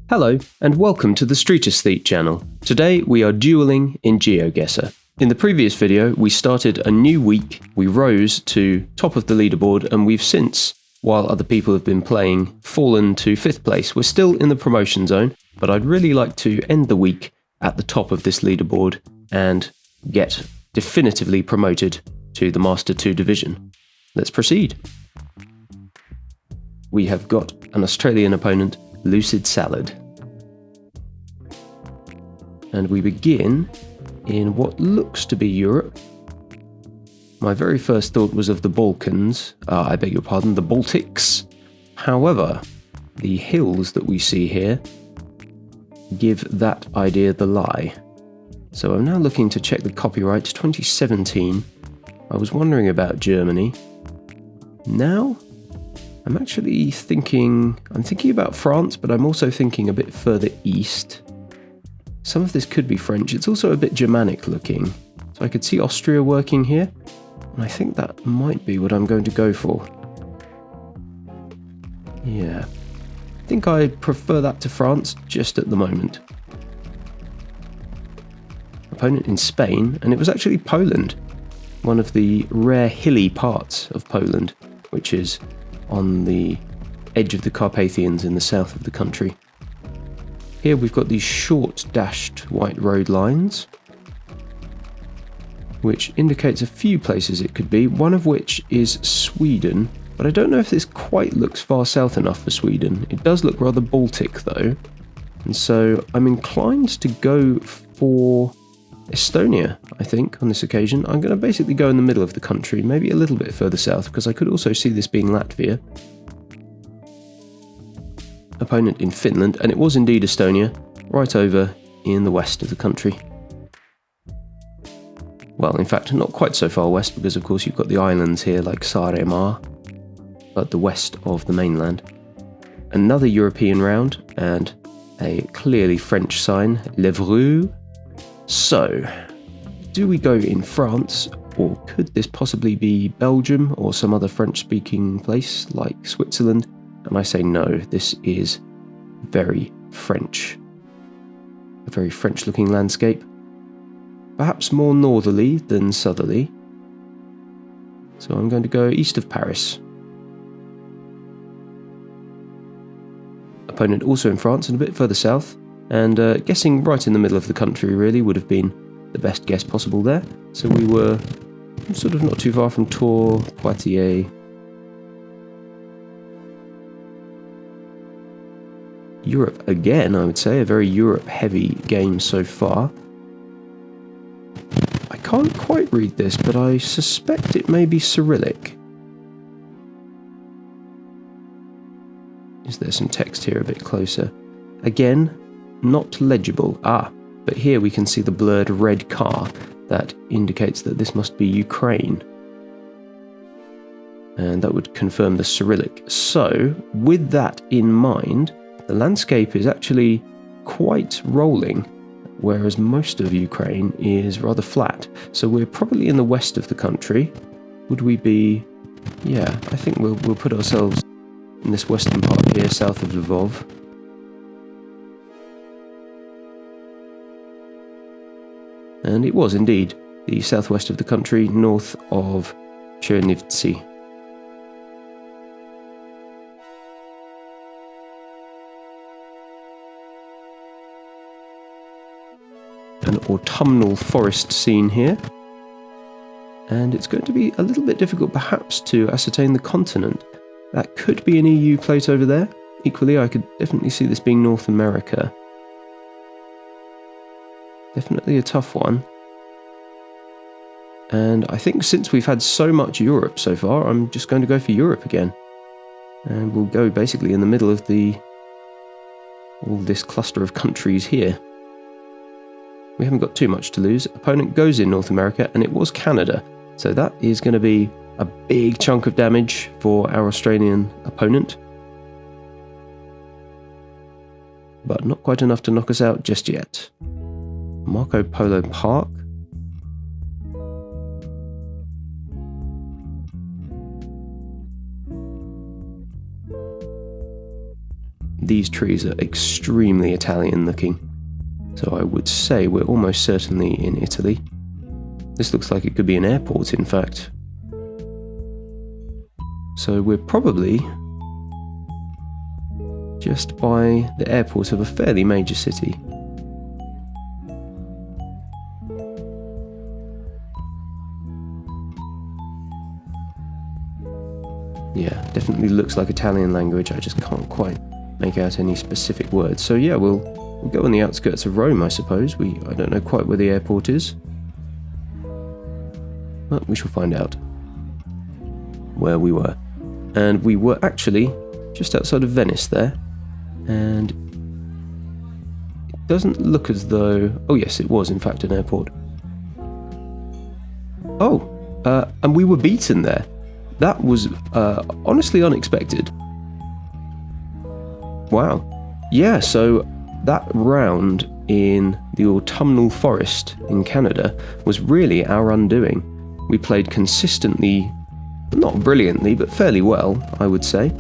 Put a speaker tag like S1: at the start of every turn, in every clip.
S1: Hello, and welcome to the Street Aesthete channel. Today we are dueling in Geoguessr. In the previous video, we started a new week, we rose to top of the leaderboard, and we've since, while other people have been playing, fallen to 5th place. We're still in the promotion zone, but I'd really like to end the week at the top of this leaderboard and get definitively promoted to the Master 2 division. Let's proceed. We have got an Australian opponent, Lucid Salad. And we begin in what looks to be Europe. My very first thought was of the Balkans, the Baltics. However, the hills that we see here give that idea the lie. So I'm now looking to check the copyright, 2017. I was wondering about Germany. Now, I'm thinking about France, but I'm also thinking a bit further east. Some of this could be French. It's also a bit Germanic looking. So I could see Austria working here, and I think that might be what I'm going to go for. Yeah, I think I prefer that to France just at the moment. Opponent in Spain, and it was actually Poland, one of the rare hilly parts of Poland, which is on the edge of the Carpathians in the south of the country. Here we've got these short dashed white road lines, which indicates a few places it could be, one of which is Sweden, but I don't know if this quite looks far south enough for Sweden. It does look rather Baltic though, and so I'm inclined to go for Estonia, I think, on this occasion. I'm going to basically go in the middle of the country, maybe a little bit further south, because I could also see this being Latvia. Opponent in Finland, and it was indeed Estonia, right over in the west of the country. Well, in fact, not quite so far west, because of course you've got the islands here like Saaremaa, but the west of the mainland. Another European round, and a clearly French sign, Lèvres. So, do we go in France, or could this possibly be Belgium or some other French-speaking place like Switzerland? And I say no, this is very French. A very French-looking landscape. Perhaps more northerly than southerly. So I'm going to go east of Paris. Opponent also in France and a bit further south. And guessing right in the middle of the country really would have been the best guess possible there. So we were sort of not too far from Tours, Poitiers. Europe again, I would say, a very Europe-heavy game so far. I can't quite read this, but I suspect it may be Cyrillic. Is there some text here a bit closer? Again, not legible. But here we can see the blurred red car. That indicates that this must be Ukraine. And that would confirm the Cyrillic. So, with that in mind, the landscape is actually quite rolling, whereas most of Ukraine is rather flat. So we're probably in the west of the country. Would we be... Yeah, I think we'll put ourselves in this western part here, south of Lvov. And it was indeed the southwest of the country, north of Chernivtsi. An autumnal forest scene here. And it's going to be a little bit difficult perhaps to ascertain the continent. That could be an EU plate over there. Equally, I could definitely see this being North America. Definitely a tough one. And I think since we've had so much Europe so far, I'm just going to go for Europe again. And we'll go basically in the middle of all this cluster of countries here. We haven't got too much to lose. Opponent goes in North America, and it was Canada. So that is going to be a big chunk of damage for our Australian opponent. But not quite enough to knock us out just yet. Marco Polo Park. these trees are extremely Italian looking. So I would say we're almost certainly in Italy. This looks like it could be an airport, in fact. So we're probably just by the airport of a fairly major city. Yeah, definitely looks like Italian language. I just can't quite make out any specific words. So yeah, we'll go on the outskirts of Rome, I suppose. I don't know quite where the airport is, but we shall find out where we were. And we were actually just outside of Venice there, and it doesn't look as though... Oh yes, it was in fact an airport. Oh, and we were beaten there. That was honestly unexpected. Wow. Yeah, so that round in the autumnal forest in Canada was really our undoing. We played consistently, not brilliantly, but fairly well, I would say,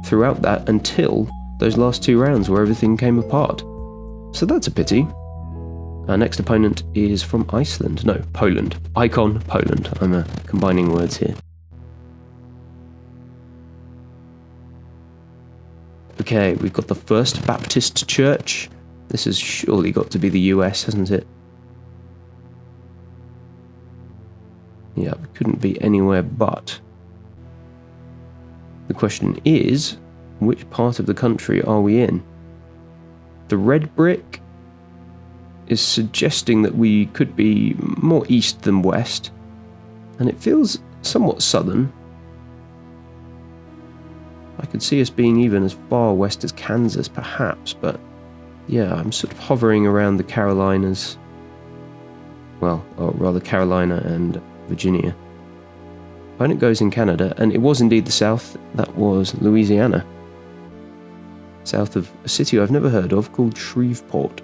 S1: throughout that until those last 2 rounds where everything came apart. So that's a pity. Our next opponent is from Iceland. No, Poland. Icon, Poland. I'm combining words here. Okay, we've got the First Baptist Church. This has surely got to be the US, hasn't it? Yeah, it couldn't be anywhere but. The question is, which part of the country are we in? The red brick is suggesting that we could be more east than west, and it feels somewhat southern. I could see us being even as far west as Kansas, perhaps, but yeah, I'm sort of hovering around the Carolinas. Well, or rather Carolina and Virginia. Opponent goes in Canada, and it was indeed the south. That was Louisiana. South of a city I've never heard of called Shreveport.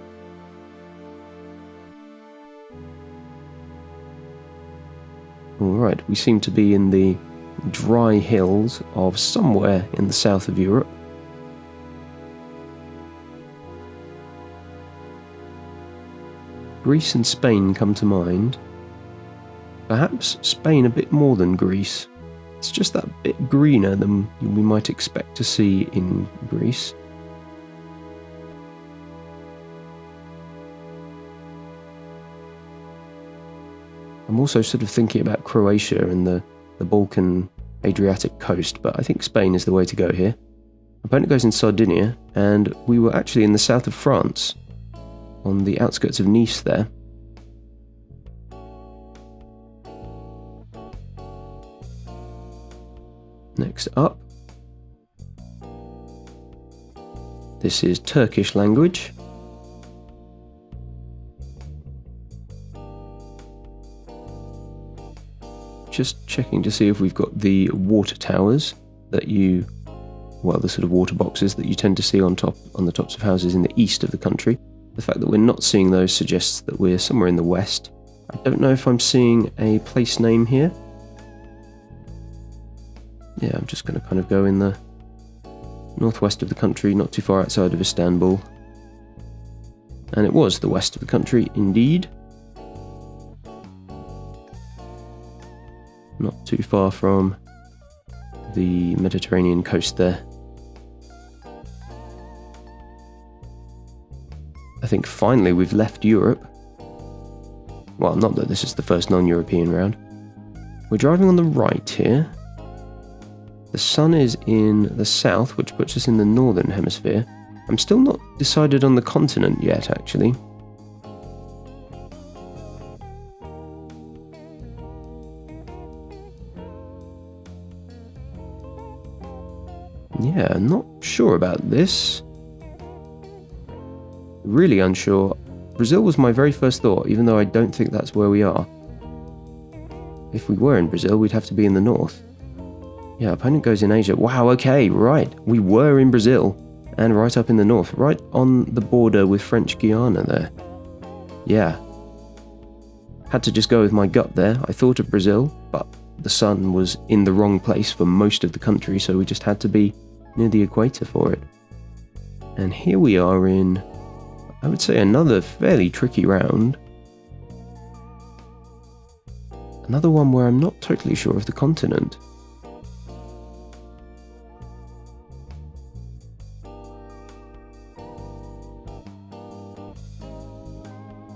S1: Alright, we seem to be in the dry hills of somewhere in the south of Europe. Greece and Spain come to mind. Perhaps Spain a bit more than Greece. It's just that bit greener than we might expect to see in Greece. I'm also sort of thinking about Croatia and the Balkan Adriatic coast, but I think Spain is the way to go here. Opponent goes in Sardinia, and we were actually in the south of France, on the outskirts of Nice there. Next up, this is Turkish language. Just checking to see if we've got the water towers that the sort of water boxes that you tend to see on the tops of houses in the east of the country. The fact that we're not seeing those suggests that we're somewhere in the west. I don't know if I'm seeing a place name here. Yeah, I'm just going to kind of go in the northwest of the country, not too far outside of Istanbul. And it was the west of the country, indeed. Not too far from the Mediterranean coast there. I think finally we've left Europe. Well, not that this is the first non-European round. We're driving on the right here. The sun is in the south, which puts us in the northern hemisphere. I'm still not decided on the continent yet, actually. Yeah, not sure about this. Really unsure. Brazil was my very first thought, even though I don't think that's where we are. If we were in Brazil, we'd have to be in the north. Yeah, opponent goes in Asia. Wow, okay, right. We were in Brazil, and right up in the north, right on the border with French Guiana there. Yeah. Had to just go with my gut there. I thought of Brazil, but the sun was in the wrong place for most of the country, so we just had to be near the equator for it. And here we are in, I would say, another fairly tricky round. Another one where I'm not totally sure of the continent.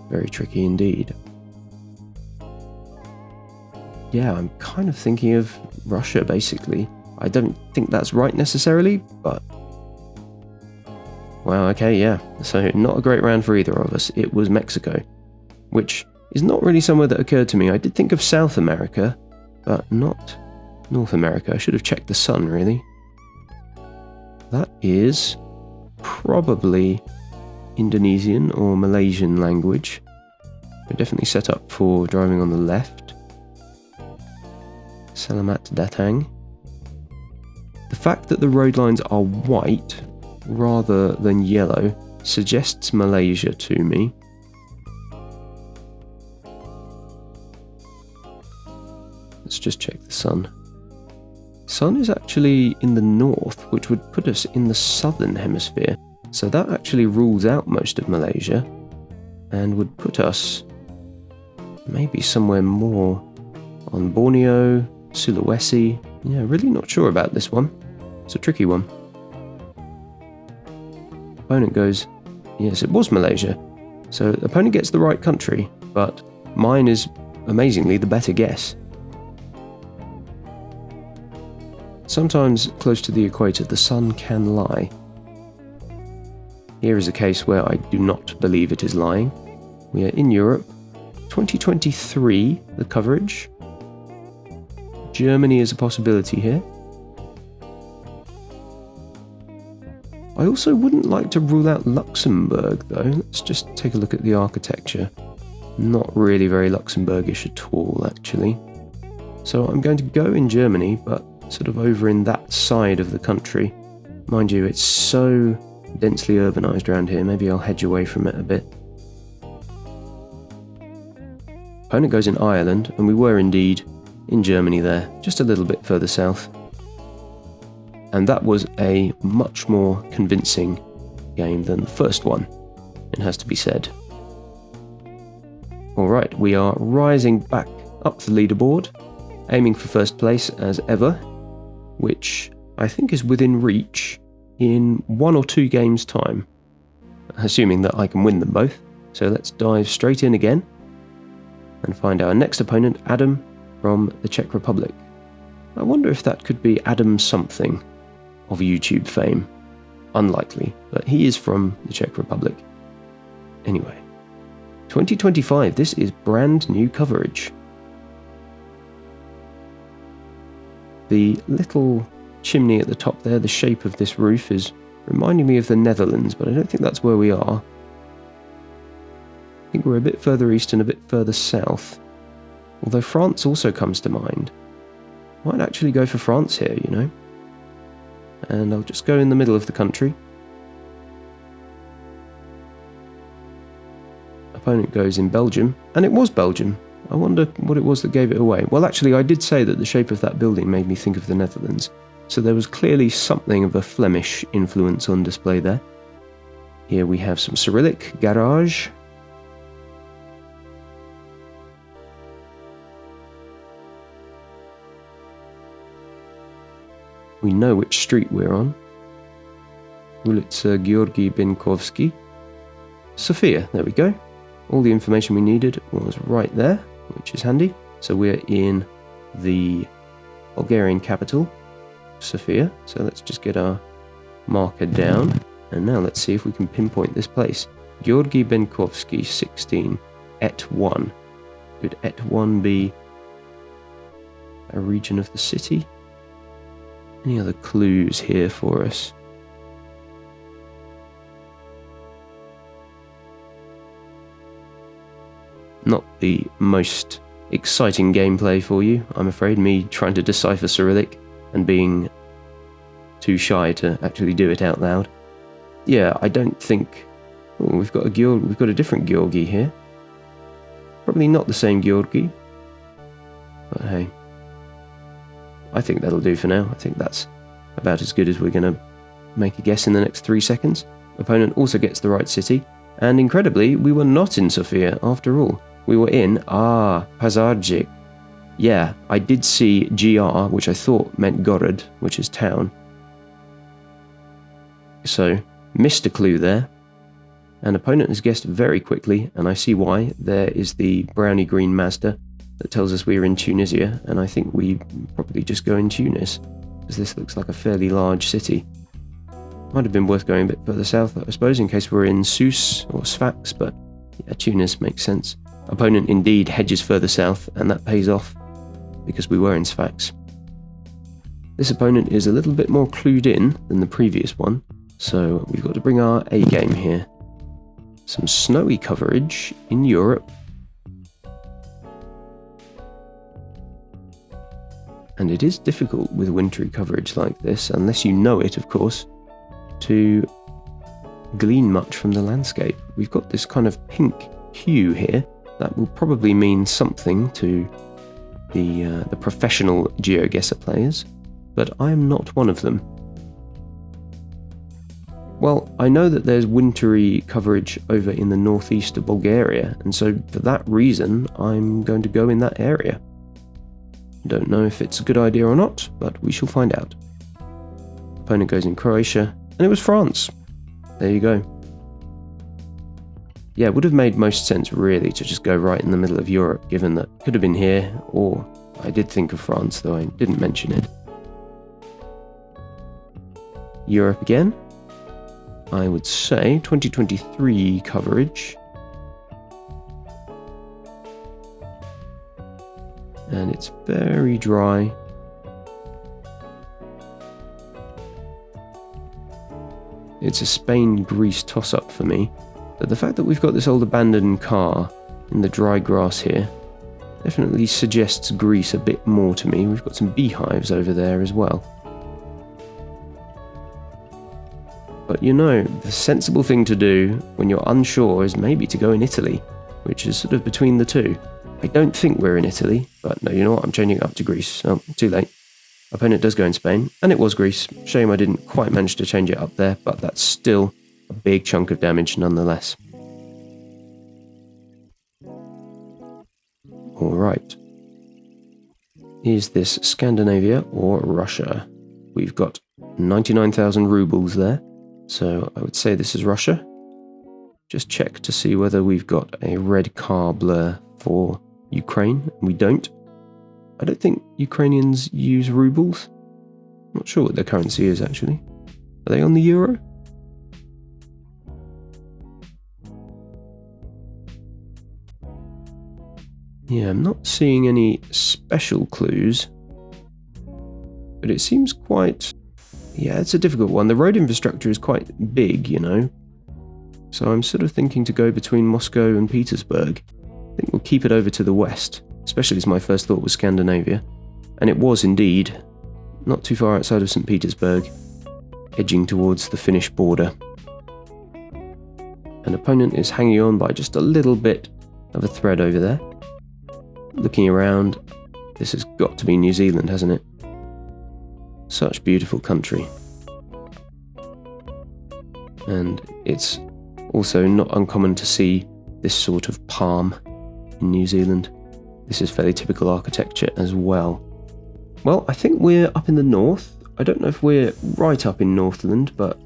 S1: Very tricky indeed. Yeah, I'm kind of thinking of Russia, basically. I don't think that's right necessarily, but... Wow, okay, yeah. So not a great round for either of us. It was Mexico, which is not really somewhere that occurred to me. I did think of South America, but not North America. I should have checked the sun, really. That is probably Indonesian or Malaysian language. We're definitely set up for driving on the left. Selamat datang. The fact that the road lines are white rather than yellow suggests Malaysia to me. Let's just check the sun. Sun is actually in the north, which would put us in the southern hemisphere. So that actually rules out most of Malaysia and would put us maybe somewhere more on Borneo, Sulawesi. Yeah, really not sure about this one. It's a tricky one. Opponent goes, yes, it was Malaysia. So the opponent gets the right country, but mine is amazingly the better guess. Sometimes close to the equator, the sun can lie. Here is a case where I do not believe it is lying. We are in Europe. 2023, the coverage. Germany is a possibility here. I also wouldn't like to rule out Luxembourg, though. Let's just take a look at the architecture. Not really very Luxembourgish at all, actually. So I'm going to go in Germany, but sort of over in that side of the country. Mind you, it's so densely urbanised around here. Maybe I'll hedge away from it a bit. Opponent goes in Ireland, and we were indeed in Germany there, just a little bit further south. And that was a much more convincing game than the first one, it has to be said. Alright, we are rising back up the leaderboard, aiming for first place as ever, which I think is within reach in 1 or 2 games' time, assuming that I can win them both. So let's dive straight in again and find our next opponent, Adam from the Czech Republic. I wonder if that could be Adam something of YouTube fame. Unlikely, but he is from the Czech Republic. Anyway, 2025, this is brand new coverage. The little chimney at the top there, the shape of this roof is reminding me of the Netherlands, but I don't think that's where we are. I think we're a bit further east and a bit further south. Although France also comes to mind. Might actually go for France here, you know. And I'll just go in the middle of the country. Opponent goes in Belgium, and it was Belgium. I wonder what it was that gave it away. Well, actually, I did say that the shape of that building made me think of the Netherlands, so there was clearly something of a Flemish influence on display there. Here we have some Cyrillic, garage. We know which street we're on. Ulica Georgi Binkovsky. Sofia, there we go. All the information we needed was right there, which is handy. So we're in the Bulgarian capital, Sofia. So let's just get our marker down. And now let's see if we can pinpoint this place. Georgi Binkovsky, 16, Et 1. Could Et 1 be a region of the city? Any other clues here for us? Not the most exciting gameplay for you, I'm afraid, me trying to decipher Cyrillic and being too shy to actually do it out loud. Yeah, I don't think... Oh, we've got a different Georgi here. Probably not the same Georgi. But hey, I think that'll do for now. I think that's about as good as we're going to make a guess in the next 3 seconds. Opponent also gets the right city, and incredibly, we were not in Sofia after all. We were in, Pazarjik. Yeah, I did see GR, which I thought meant Gorod, which is town. So, missed a clue there. And opponent has guessed very quickly, and I see why. There is the brownie green Mazda that tells us we're in Tunisia, and I think we probably just go in Tunis, because this looks like a fairly large city. Might have been worth going a bit further south, I suppose, in case we're in Sousse or Sfax, but yeah, Tunis makes sense. Opponent indeed hedges further south, and that pays off, because we were in Sfax. This opponent is a little bit more clued in than the previous one, so we've got to bring our A game here. Some snowy coverage in Europe. And it is difficult with wintry coverage like this, unless you know it, of course, to glean much from the landscape. We've got this kind of pink hue here. That will probably mean something to the professional Geoguessr players, but I am not one of them. Well, I know that there's wintry coverage over in the northeast of Bulgaria, and so for that reason, I'm going to go in that area. Don't know if it's a good idea or not, but we shall find out. Opponent goes in Croatia, and it was France. There you go. Yeah, it would have made most sense really to just go right in the middle of Europe, given that it could have been here, or I did think of France, though I didn't mention it. Europe again. I would say 2023 coverage. And it's very dry. It's a Spain-Greece toss-up for me, but the fact that we've got this old abandoned car in the dry grass here definitely suggests Greece a bit more to me. We've got some beehives over there as well. But you know, the sensible thing to do when you're unsure is maybe to go in Italy, which is sort of between the two. I don't think we're in Italy, but no, you know what, I'm changing it up to Greece. Oh, too late. Opponent does go in Spain, and it was Greece. Shame I didn't quite manage to change it up there, but that's still a big chunk of damage nonetheless. Alright. Is this Scandinavia or Russia? We've got 99,000 rubles there, so I would say this is Russia. Just check to see whether we've got a red car blur for Ukraine. We don't. I don't think Ukrainians use rubles. I'm not sure what their currency is actually. Are they on the euro? Yeah, I'm not seeing any special clues. But it seems quite... Yeah, it's a difficult one. The road infrastructure is quite big, you know. So I'm sort of thinking to go between Moscow and Petersburg. I think we'll keep it over to the west, especially as my first thought was Scandinavia. And it was indeed, not too far outside of St. Petersburg, edging towards the Finnish border. An opponent is hanging on by just a little bit of a thread over there. Looking around, this has got to be New Zealand, hasn't it? Such beautiful country. And it's also not uncommon to see this sort of palm in New Zealand. This is fairly typical architecture as well. Well, I think we're up in the north. I don't know if we're right up in Northland, but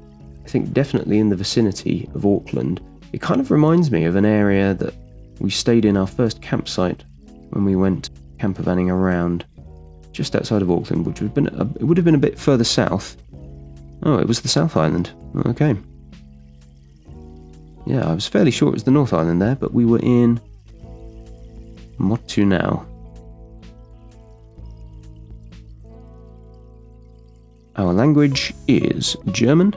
S1: I think definitely in the vicinity of Auckland. It kind of reminds me of an area that we stayed in our first campsite when we went campervanning around just outside of Auckland, which would have been a bit further south. Oh, it was the South Island. Okay. Yeah, I was fairly sure it was the North Island there, but we were in Motu now. Our language is German.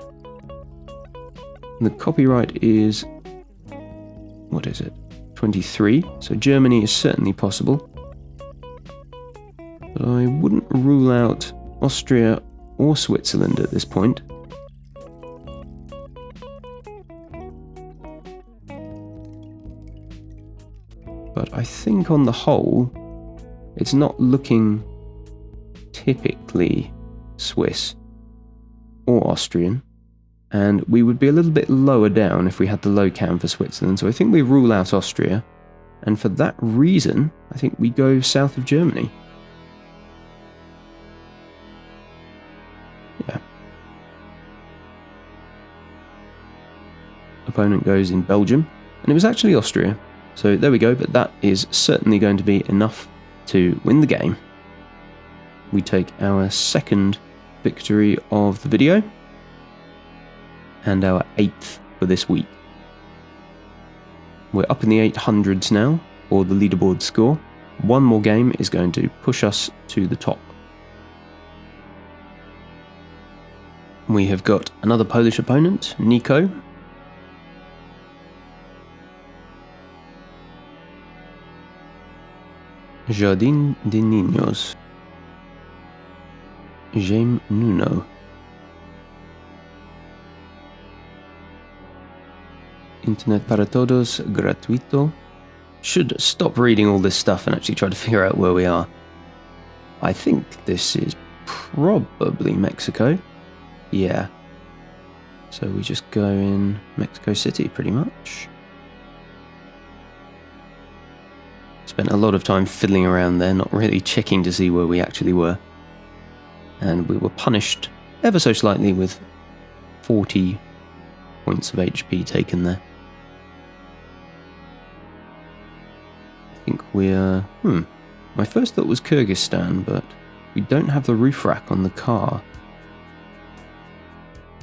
S1: And the copyright is... what is it? 23. So Germany is certainly possible. But I wouldn't rule out Austria or Switzerland at this point. But I think on the whole, it's not looking typically Swiss or Austrian. And we would be a little bit lower down if we had the low cam for Switzerland, so I think we rule out Austria. And for that reason, I think we go south of Germany. Yeah. Opponent goes in Belgium, and it was actually Austria. So there we go, but that is certainly going to be enough to win the game. We take our second victory of the video, and our 8th for this week. We're up in the 800s now for the leaderboard score. One more game is going to push us to the top. We have got another Polish opponent, Nico. Jardim de Niños. Jaime Nuno. Internet para todos, gratuito. Should stop reading all this stuff and actually try to figure out where we are. I think this is probably Mexico. Yeah. So we just go in Mexico City pretty much. Spent a lot of time fiddling around there, not really checking to see where we actually were. And we were punished ever so slightly with 40 points of HP taken there. I think we're... My first thought was Kyrgyzstan, but we don't have the roof rack on the car.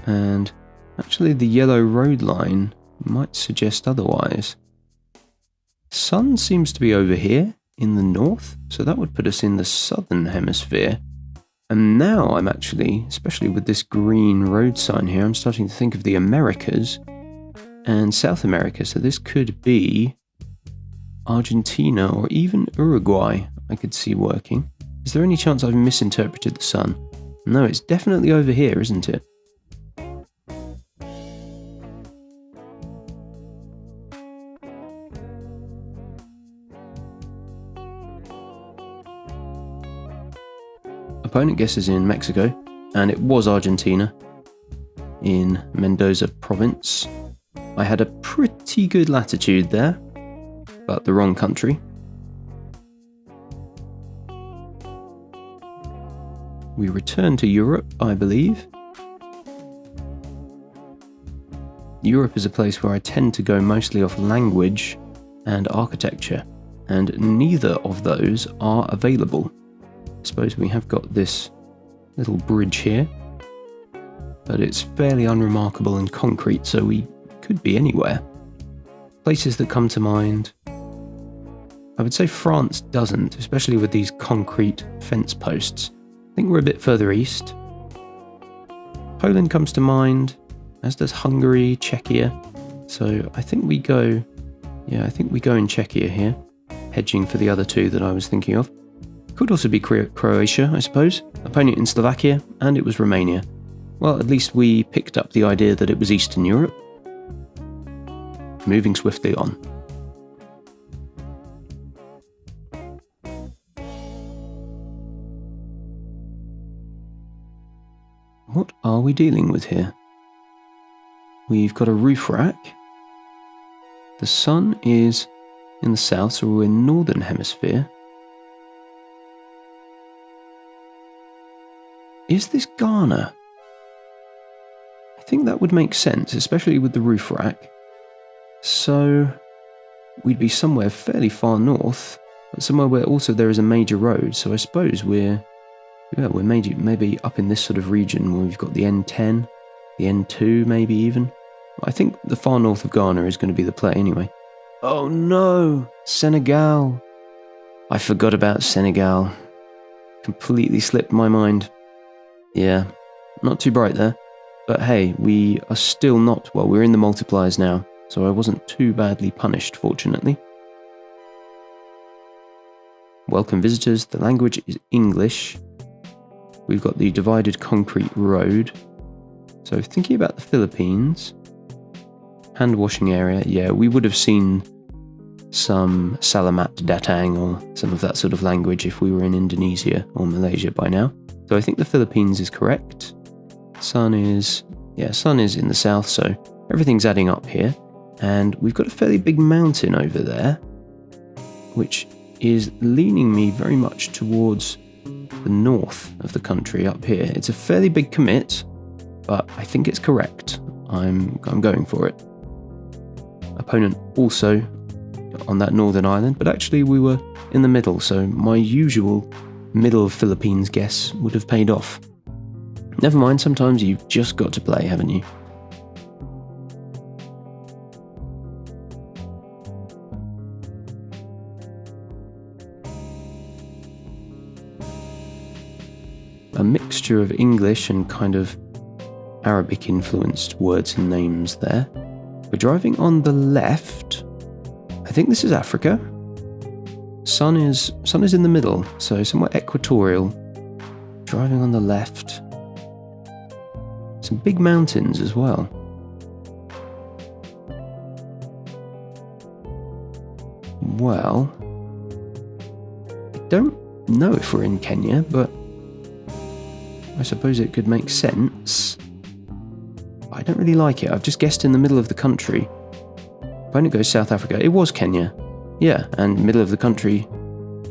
S1: And actually the yellow road line might suggest otherwise. The sun seems to be over here in the north, so that would put us in the southern hemisphere. And now I'm actually, especially with this green road sign here, I'm starting to think of the Americas and South America. So this could be Argentina or even Uruguay I could see working. Is there any chance I've misinterpreted the sun? No, it's definitely over here, isn't it? Opponent guesses in Mexico, and it was Argentina in Mendoza province. I had a pretty good latitude there, but the wrong country. We return to Europe, I believe. Europe is a place where I tend to go mostly off language and architecture, and neither of those are available. I suppose we have got this little bridge here, but it's fairly unremarkable and concrete, so we could be anywhere. Places that come to mind, I would say France doesn't, especially with these concrete fence posts. I think we're a bit further east. Poland comes to mind, as does Hungary, Czechia. So I think we go in Czechia here, hedging for the other two that I was thinking of. Could also be Croatia, I suppose. Opponent in Slovakia, and it was Romania. Well, at least we picked up the idea that it was Eastern Europe. Moving swiftly on. What are we dealing with here? We've got a roof rack. The sun is in the south, so we're in northern hemisphere. Is this Ghana? I think that would make sense, especially with the roof rack. So we'd be somewhere fairly far north, but somewhere where also there is a major road. So I suppose we're maybe up in this sort of region where we've got the N10, the N2 maybe even. I think the far north of Ghana is going to be the play anyway. Oh no, Senegal. I forgot about Senegal. Completely slipped my mind. Yeah, not too bright there. But hey, we are still not, well, we're in the multipliers now, so I wasn't too badly punished, fortunately. Welcome visitors, the language is English. We've got the divided concrete road. So thinking about the Philippines, hand washing area, yeah, we would have seen some Salamat Datang or some of that sort of language if we were in Indonesia or Malaysia by now. So I think the Philippines is correct. Sun is Yeah, sun is in the south, so everything's adding up here. And we've got a fairly big mountain over there, which is leaning me very much towards the north of the country up here. It's a fairly big commit, but I think it's correct. I'm going for it. Opponent also on that northern island, but actually we were in the middle, so my usual middle of Philippines guess would have paid off. Never mind, sometimes you've just got to play, haven't you? A mixture of English and kind of Arabic influenced words and names there. We're driving on the left. I think this is Africa. Sun is in the middle, so somewhat equatorial. Driving on the left. Some big mountains as well. Well, I don't know if we're in Kenya, but I suppose it could make sense. I don't really like it. I've just guessed in the middle of the country. Opponent goes South Africa. It was Kenya. Yeah, and middle of the country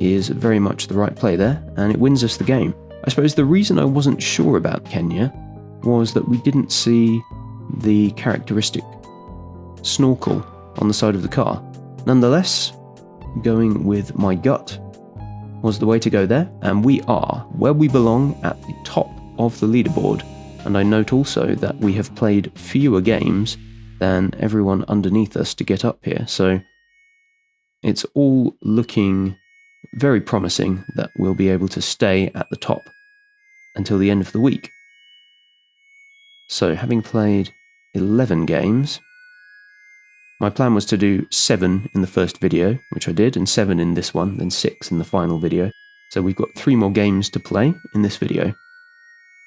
S1: is very much the right play there, and it wins us the game. I suppose the reason I wasn't sure about Kenya was that we didn't see the characteristic snorkel on the side of the car. Nonetheless, going with my gut was the way to go there, and we are where we belong at the top of the leaderboard. And I note also that we have played fewer games than everyone underneath us to get up here, so it's all looking very promising that we'll be able to stay at the top until the end of the week. So, having played 11 games, my plan was to do 7 in the first video, which I did, and 7 in this one, then 6 in the final video. So we've got 3 more games to play in this video.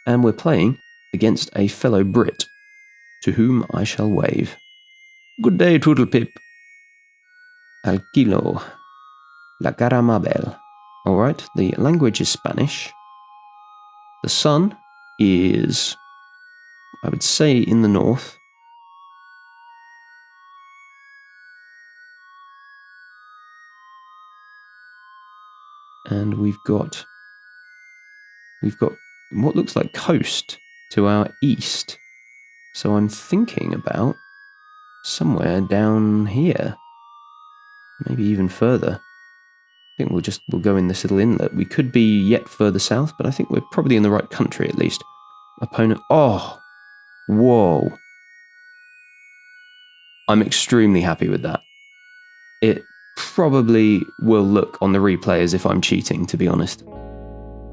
S1: And we're playing against a fellow Brit, to whom I shall wave. Good day, Toodlepip. Al kilo. La caramabel. Alright, the language is Spanish. The sun is, I would say, in the north. And we've got what looks like coast to our east. So I'm thinking about somewhere down here. Maybe even further. I think we'll go in this little inlet. We could be yet further south, but I think we're probably in the right country at least. Opponent. Oh! Whoa. I'm extremely happy with that. It probably will look on the replay as if I'm cheating, to be honest.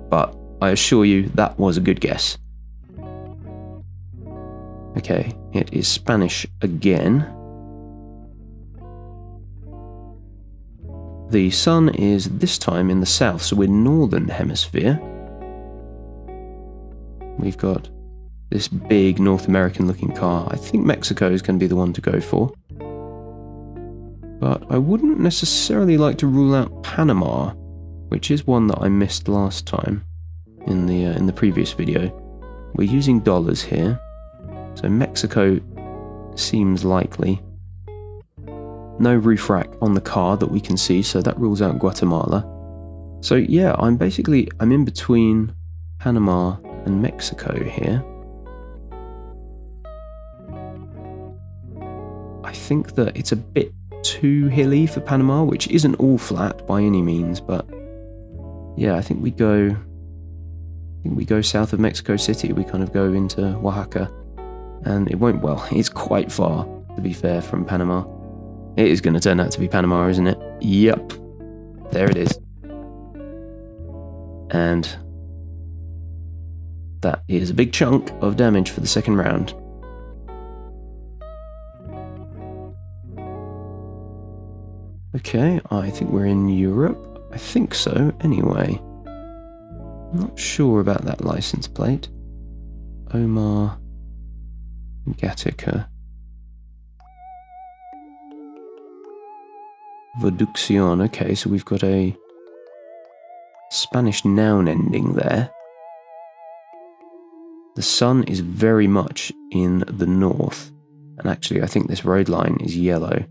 S1: But I assure you that was a good guess. Okay, it is Spanish again. The sun is this time in the south, so we're northern hemisphere. We've got this big North American looking car. I think Mexico is going to be the one to go for. But I wouldn't necessarily like to rule out Panama, which is one that I missed last time in the previous video. We're using dollars here, so Mexico seems likely. No roof rack on the car that we can see, so that rules out Guatemala. So yeah, I'm in between Panama and Mexico here. I think that it's a bit too hilly for Panama, which isn't all flat by any means, but yeah, I think we go south of Mexico City. We kind of go into Oaxaca, and it's quite far, to be fair, from Panama. It is going to turn out to be Panama, isn't it? Yep. There it is. And that is a big chunk of damage for the second round. Okay, I think we're in Europe. I think so, anyway. I'm not sure about that license plate. Omar Gatica. Voduction. Okay, so we've got a Spanish noun ending there. The sun is very much in the north. And actually, I think this road line is yellow.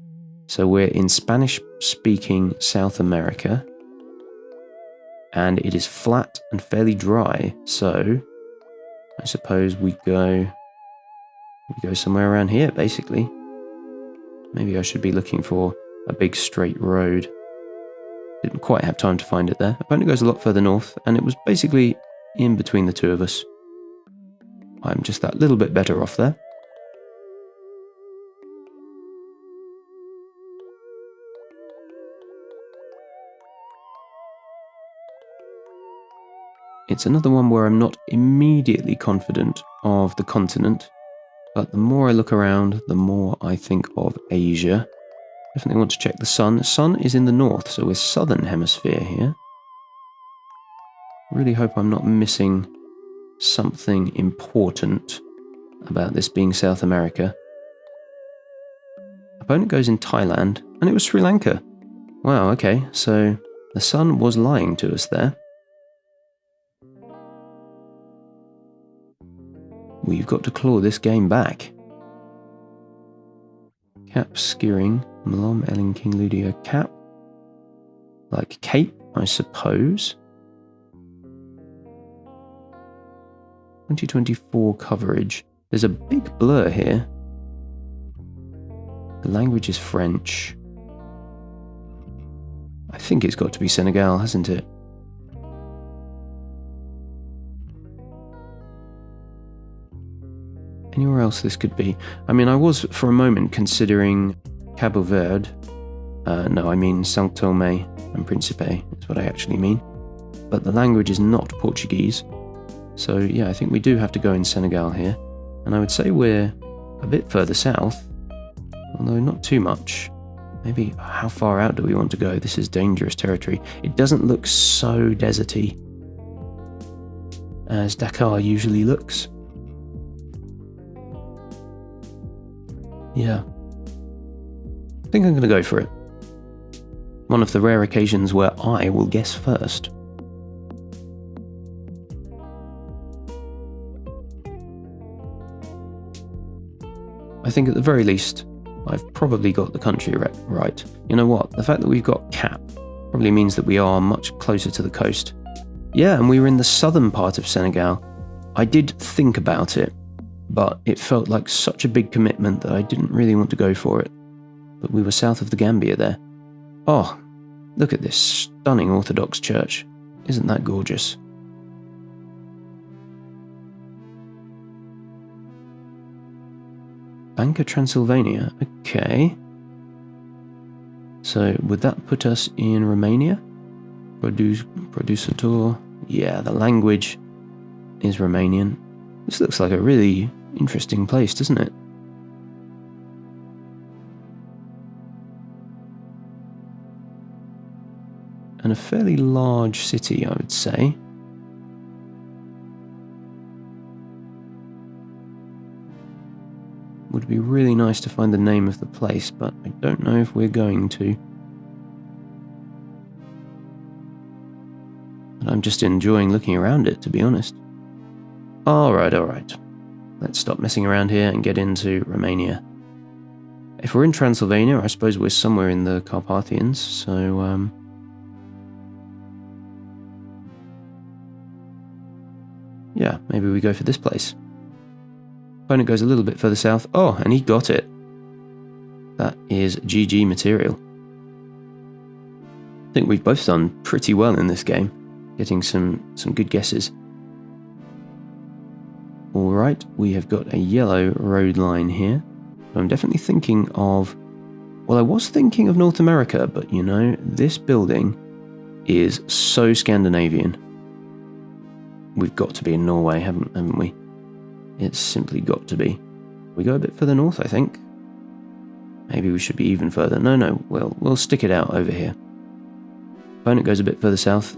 S1: So we're in Spanish-speaking South America. And it is flat and fairly dry. So I suppose we go somewhere around here, basically. Maybe I should be looking for a big straight road. Didn't quite have time to find it there. Opponent goes a lot further north, and it was basically in between the two of us. I'm just that little bit better off there. It's another one where I'm not immediately confident of the continent, but the more I look around, the more I think of Asia. Definitely want to check the sun. The sun is in the north, so we're southern hemisphere here. Really hope I'm not missing something important about this being South America. Opponent goes in Thailand, and it was Sri Lanka. Wow, okay, so the sun was lying to us there. We've got to claw this game back. Cap skewering, Malom, Ellen, King, Ludio, cap. Like cape, I suppose. 2024 coverage. There's a big blur here. The language is French. I think it's got to be Senegal, hasn't it? Anywhere else this could be? I mean, I was for a moment considering Cabo Verde. No, I mean São Tomé and Príncipe is what I actually mean. But the language is not Portuguese. So yeah, I think we do have to go in Senegal here. And I would say we're a bit further south, although not too much. Maybe how far out do we want to go? This is dangerous territory. It doesn't look so deserty as Dakar usually looks. Yeah. I think I'm going to go for it. One of the rare occasions where I will guess first. I think at the very least, I've probably got the country right. You know what? The fact that we've got Cap probably means that we are much closer to the coast. Yeah, and we were in the southern part of Senegal. I did think about it, but it felt like such a big commitment that I didn't really want to go for it. But we were south of the Gambia there. Oh, look at this stunning Orthodox church. Isn't that gorgeous? Banca Transylvania, okay. So would that put us in Romania? Producator, yeah, the language is Romanian. This looks like a really interesting place, doesn't it? And a fairly large city, I would say. Would be really nice to find the name of the place, but I don't know if we're going to. But I'm just enjoying looking around it, to be honest. Alright. Let's stop messing around here and get into Romania. If we're in Transylvania, I suppose we're somewhere in the Carpathians, so yeah, maybe we go for this place. Opponent goes a little bit further south. Oh, and he got it. That is GG material. I think we've both done pretty well in this game, getting some good guesses. Alright, we have got a yellow road line here. I'm definitely thinking of... Well, I was thinking of North America, but you know, this building is so Scandinavian. We've got to be in Norway, haven't we? It's simply got to be. We go a bit further north, I think. Maybe we should be even further. No, we'll stick it out over here. Opponent goes a bit further south,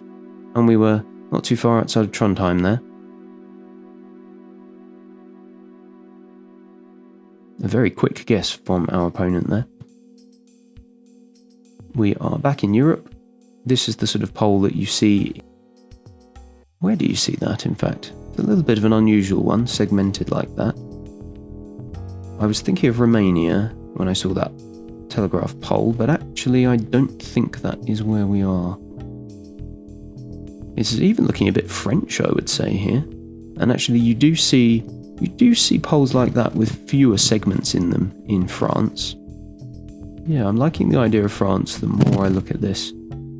S1: and we were not too far outside of Trondheim there. A very quick guess from our opponent there. We are back in Europe. This is the sort of pole that you see... Where do you see that, in fact? It's a little bit of an unusual one, segmented like that. I was thinking of Romania when I saw that telegraph pole, but actually I don't think that is where we are. It's even looking a bit French, I would say, here. And actually you do see poles like that with fewer segments in them in France. Yeah, I'm liking the idea of France the more I look at this.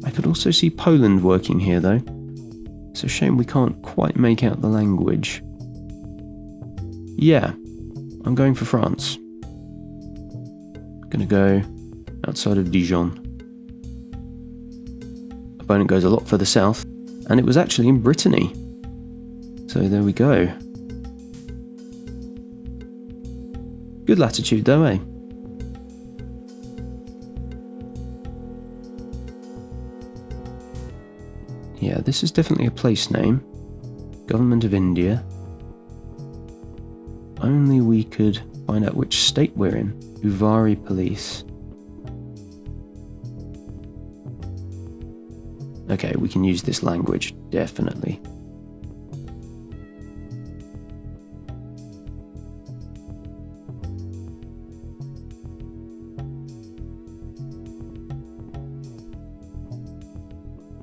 S1: I could also see Poland working here though. It's a shame we can't quite make out the language. Yeah, I'm going for France. Gonna go outside of Dijon. Opponent goes a lot further south, and it was actually in Brittany. So there we go. Good latitude though, eh? Yeah, this is definitely a place name. Government of India. Only we could find out which state we're in. Uvari Police. Okay, we can use this language, definitely.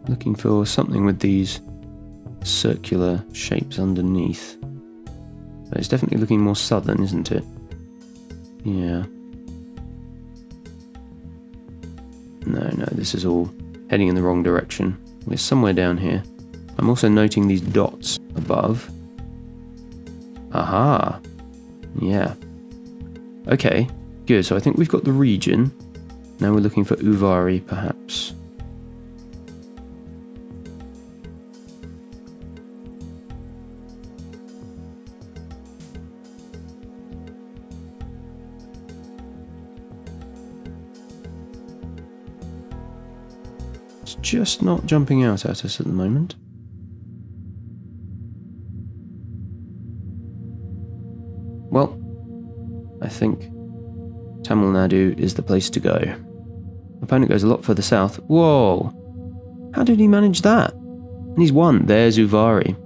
S1: Looking for something with these circular shapes underneath. But it's definitely looking more southern, isn't it? Yeah. No, this is all heading in the wrong direction. We're somewhere down here. I'm also noting these dots above. Aha! Yeah. Okay, good. So I think we've got the region. Now we're looking for Uvari, perhaps. It's just not jumping out at us at the moment. Well, I think Tamil Nadu is the place to go. Opponent goes a lot further south. Whoa! How did he manage that? And he's won. There's Uvari.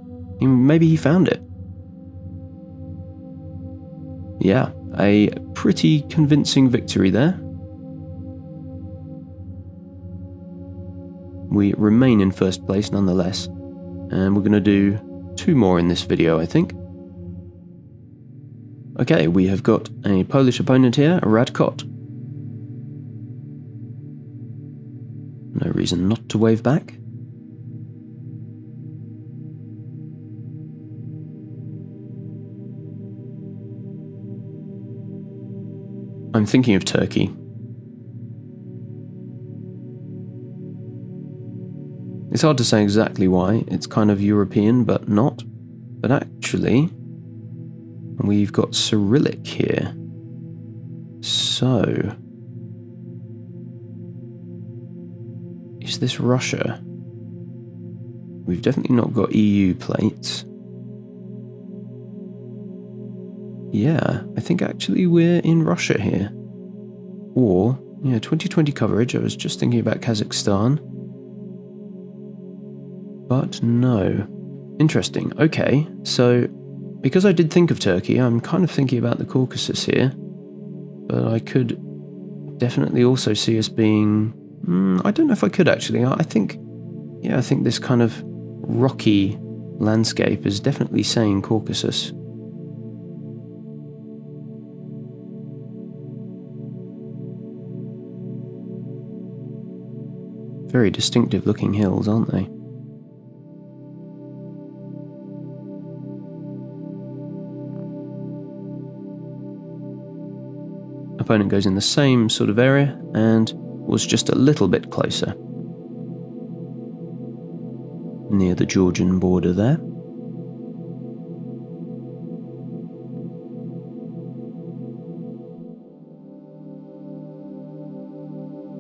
S1: Maybe he found it. Yeah, a pretty convincing victory there. We remain in first place nonetheless, and we're going to do 2 more in this video, I think. Okay, we have got a Polish opponent here, Radkot. No reason not to wave back. I'm thinking of Turkey. It's hard to say exactly why. It's kind of European, but not. But actually, we've got Cyrillic here. So, is this Russia? We've definitely not got EU plates. Yeah, I think actually we're in Russia here. Or, yeah, 2020 coverage. I was just thinking about Kazakhstan. But no. Interesting. Okay, so because I did think of Turkey, I'm kind of thinking about the Caucasus here. But I could definitely also see us being... I don't know if I could actually. I think this kind of rocky landscape is definitely saying Caucasus. Very distinctive looking hills, aren't they? Opponent goes in the same sort of area and was just a little bit closer. Near the Georgian border there.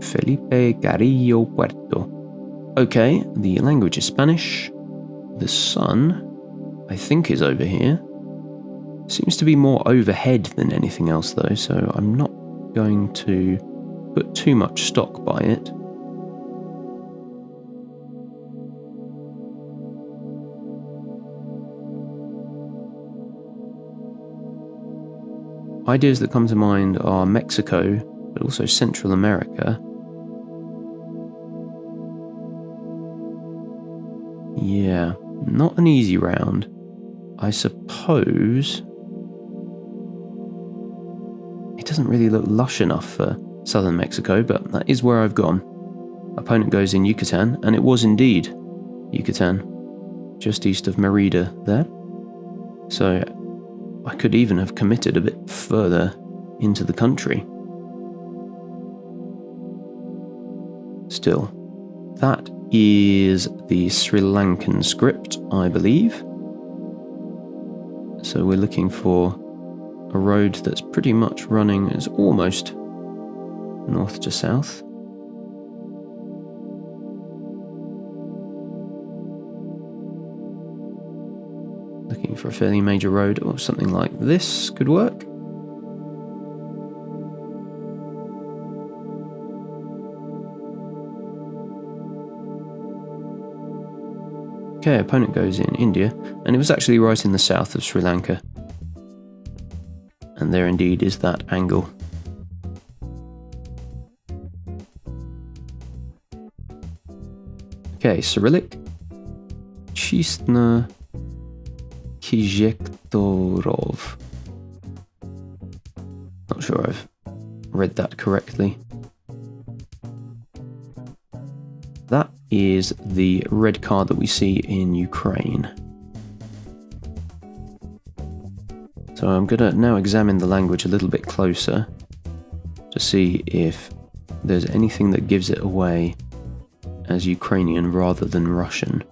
S1: Felipe Carrillo Puerto. Okay, the language is Spanish. The sun, I think, is over here. Seems to be more overhead than anything else though, so I'm not going to put too much stock by it. ideas that come to mind are Mexico, but also Central America. Yeah, not an easy round. I suppose it doesn't really look lush enough for southern Mexico, but that is where I've gone. Opponent goes in Yucatan, and it was indeed Yucatan, just east of Merida there. So I could even have committed a bit further into the country. Still, that is the Sri Lankan script, I believe. So we're looking for a road that's pretty much running as almost north to south. Looking for a fairly major road, or something like this could work. Okay, opponent goes in India, and it was actually right in the south of Sri Lanka. And there indeed is that angle. Okay, Cyrillic. Chistna Kijektorov. Not sure I've read that correctly. That is the red card that we see in Ukraine. So I'm going to now examine the language a little bit closer to see if there's anything that gives it away as Ukrainian rather than Russian.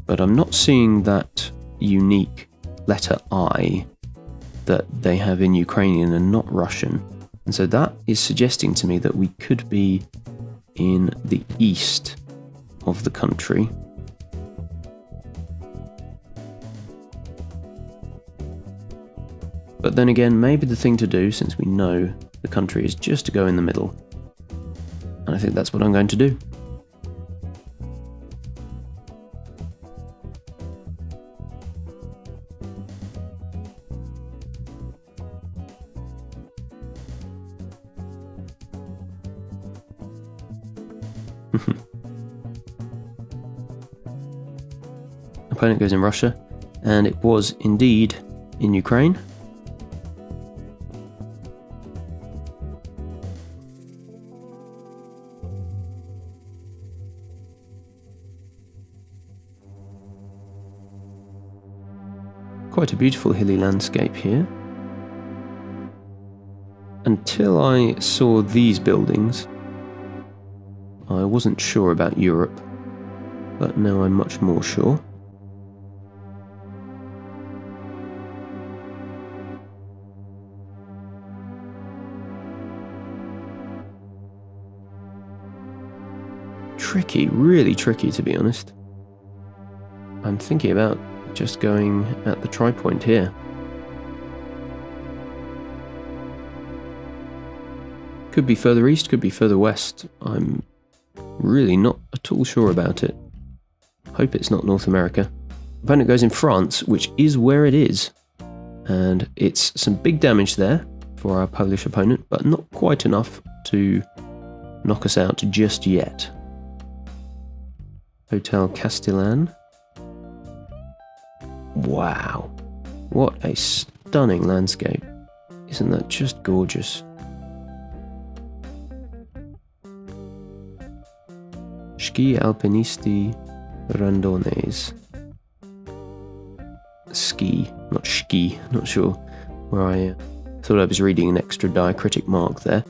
S1: But I'm not seeing that unique letter I that they have in Ukrainian and not Russian. And so that is suggesting to me that we could be in the east of the country. But then again, maybe the thing to do, since we know the country, is just to go in the middle. And I think that's what I'm going to do. Opponent goes in Russia, and it was indeed in Ukraine. Quite a beautiful hilly landscape here. Until I saw these buildings, I wasn't sure about Europe, but now I'm much more sure. Tricky, really tricky to be honest. I'm thinking about just going at the tri-point here. Could be further east, could be further west. I'm really not at all sure about it. Hope it's not North America. Opponent goes in France, which is where it is. And it's some big damage there for our Polish opponent, but not quite enough to knock us out just yet. Hotel Castellan. Wow, what a stunning landscape. Isn't that just gorgeous? Ski alpinisti randones. Ski, not ski, not sure where I thought I was reading an extra diacritic mark there.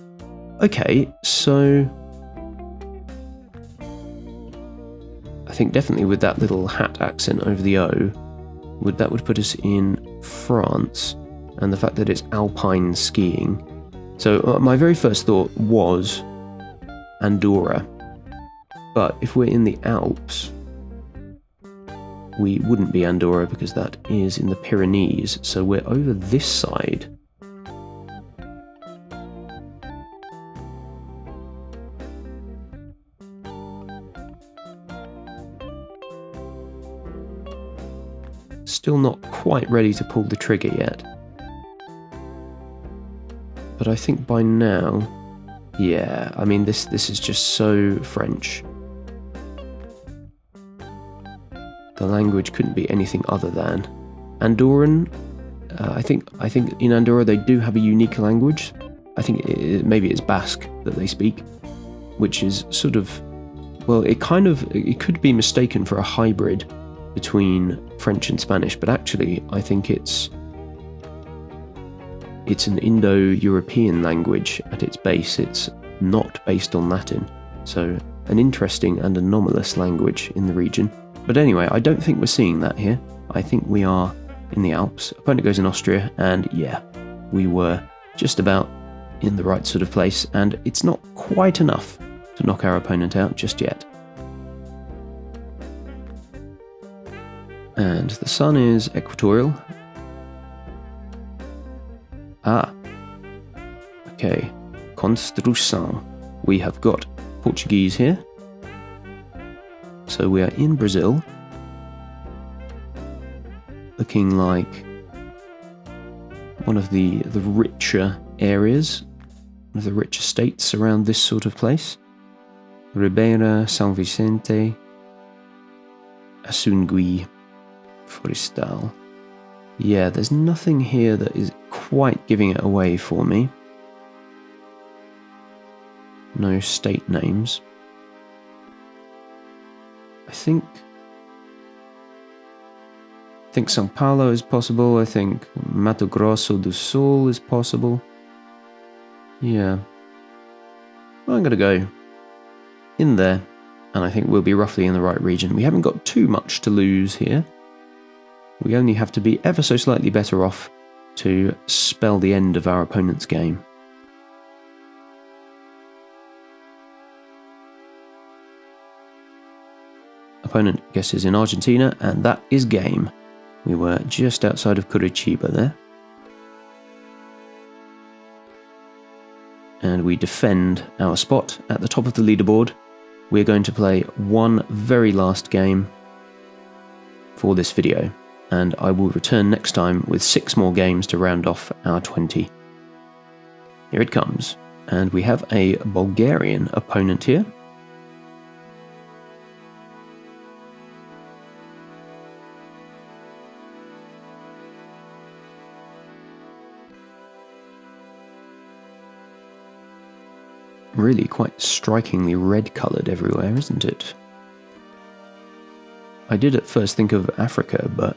S1: Okay, so I think definitely with that little hat accent over the O, that would put us in France, and the fact that it's alpine skiing. So my very first thought was Andorra, but if we're in the Alps, we wouldn't be Andorra because that is in the Pyrenees, so we're over this side. Still not quite ready to pull the trigger yet. But I think by now, yeah, I mean this is just so French. The language couldn't be anything other than Andorran. I think in Andorra they do have a unique language. I think maybe it's Basque that they speak, which is sort of, well, it could be mistaken for a hybrid between French and Spanish, but actually I think it's an Indo-European language at its base. It's not based on Latin, so an interesting and anomalous language in the region. But anyway, I don't think we're seeing that here. I think we are in the Alps. Opponent goes in Austria, and yeah, we were just about in the right sort of place, and it's not quite enough to knock our opponent out just yet. And the sun is equatorial. Okay. Construção. We have got Portuguese here. So we are in Brazil. Looking like one of the richer areas, one of the richer states around this sort of place. Ribeira, São Vicente, Assungui, Forestal. Yeah, there's nothing here that is quite giving it away for me. No state names. I think São Paulo is possible. I think Mato Grosso do Sul is possible. Yeah. I'm going to go in there, and I think we'll be roughly in the right region. We haven't got too much to lose here. We only have to be ever so slightly better off to spell the end of our opponent's game. Opponent guesses in Argentina, and that is game. We were just outside of Curitiba there. And we defend our spot at the top of the leaderboard. We're going to play one very last game for this video, and I will return next time with 6 more games to round off our 20. Here it comes, and we have a Bulgarian opponent here. Really quite strikingly red coloured everywhere, isn't it? I did at first think of Africa, but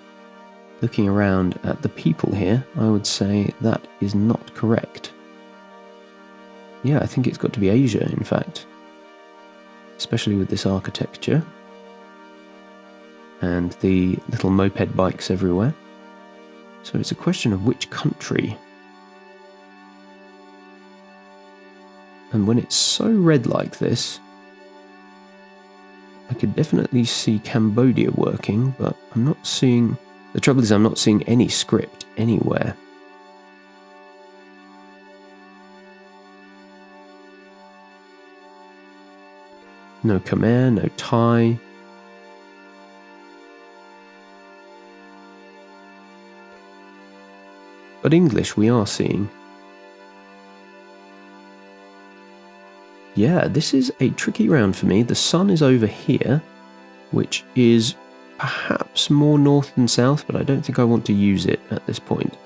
S1: looking around at the people here, I would say that is not correct. Yeah, I think it's got to be Asia, in fact. Especially with this architecture. And the little moped bikes everywhere. So it's a question of which country. And when it's so red like this, I could definitely see Cambodia working, but I'm not seeing... The trouble is I'm not seeing any script anywhere. No Khmer, no Thai. But English we are seeing. Yeah, this is a tricky round for me. The sun is over here, which is perhaps more north than south, but I don't think I want to use it at this point.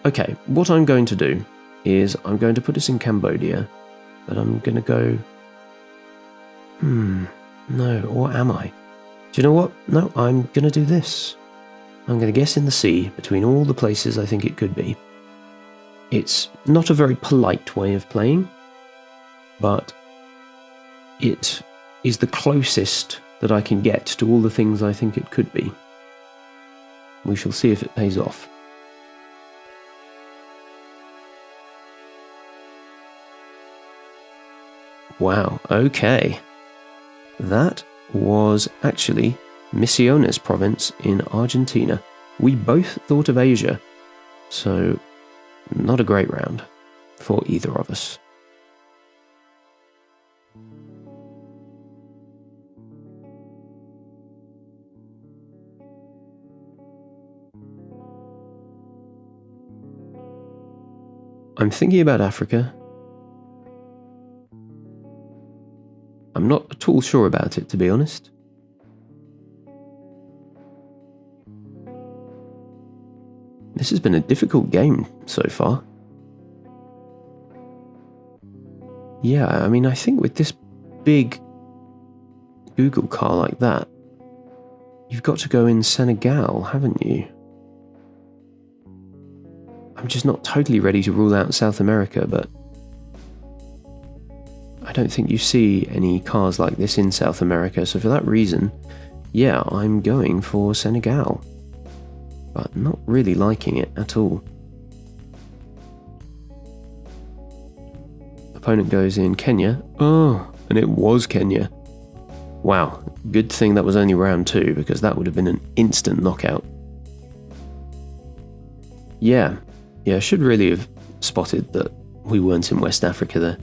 S1: Okay, what I'm going to do is I'm going to put us in Cambodia, but I'm going to go... no, or am I? Do you know what? No, I'm going to do this. I'm going to guess in the sea between all the places I think it could be. It's not a very polite way of playing, but it is the closest that I can get to all the things I think it could be. We shall see if it pays off. Wow, okay. That was actually Misiones province in Argentina. We both thought of Asia, so not a great round for either of us. I'm thinking about Africa. I'm not at all sure about it, to be honest. This has been a difficult game so far. Yeah, I mean, I think with this big Google car like that, you've got to go in Senegal, haven't you? I'm just not totally ready to rule out South America, but I don't think you see any cars like this in South America, so for that reason, yeah, I'm going for Senegal. But not really liking it at all. Opponent goes in Kenya. Oh, and it was Kenya. Wow, good thing that was only round 2, because that would have been an instant knockout. Yeah, I should really have spotted that we weren't in West Africa there.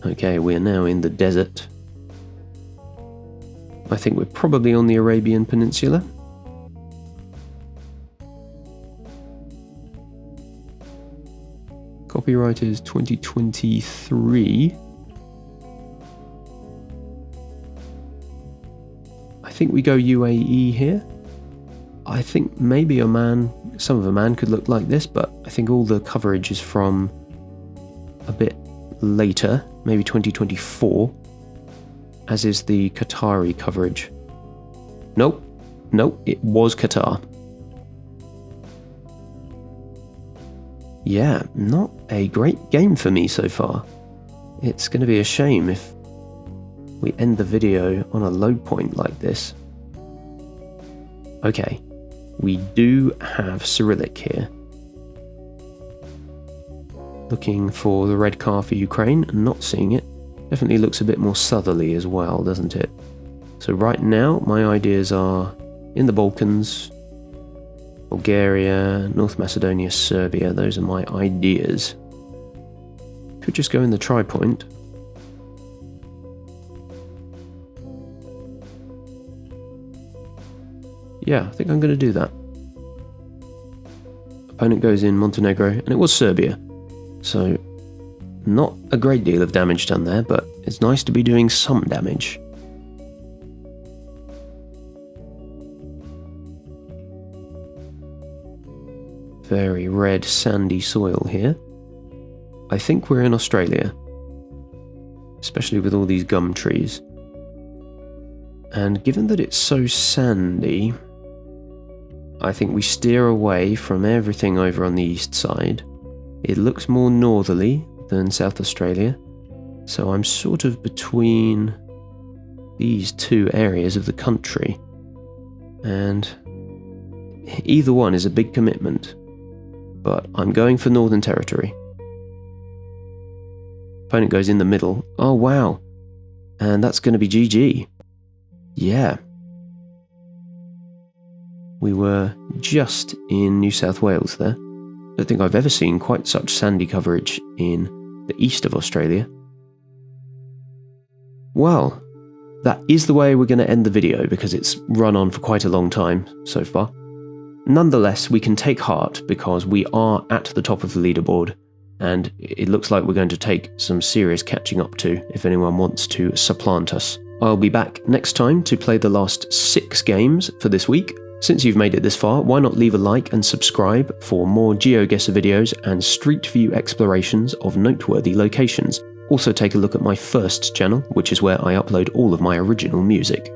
S1: Okay, we're now in the desert. I think we're probably on the Arabian Peninsula. Copyright is 2023. I think we go UAE here. I think maybe some of Oman could look like this, but I think all the coverage is from a bit later, maybe 2024, as is the Qatari coverage. Nope, it was Qatar. Yeah, not a great game for me so far. It's going to be a shame if we end the video on a low point like this. Okay, we do have Cyrillic here. Looking for the red car for Ukraine, not seeing it. Definitely looks a bit more southerly as well, doesn't it? So right now, my ideas are in the Balkans, Bulgaria, North Macedonia, Serbia. Those are my ideas. Could just go in the tri-point. Yeah, I think I'm going to do that. Opponent goes in Montenegro, and it was Serbia. So, not a great deal of damage done there, but it's nice to be doing some damage. Very red, sandy soil here. I think we're in Australia, especially with all these gum trees. And given that it's so sandy, I think we steer away from everything over on the east side. It looks more northerly than South Australia, so I'm sort of between these two areas of the country, and either one is a big commitment, but I'm going for Northern Territory. Opponent goes in the middle. Oh wow, and that's going to be GG. Yeah. We were just in New South Wales there. I don't think I've ever seen quite such sandy coverage in the east of Australia. Well, that is the way we're going to end the video because it's run on for quite a long time so far. Nonetheless, we can take heart because we are at the top of the leaderboard, and it looks like we're going to take some serious catching up to if anyone wants to supplant us. I'll be back next time to play the last 6 games for this week. Since you've made it this far, why not leave a like and subscribe for more Geoguessr videos and street view explorations of noteworthy locations. Also take a look at my first channel, which is where I upload all of my original music.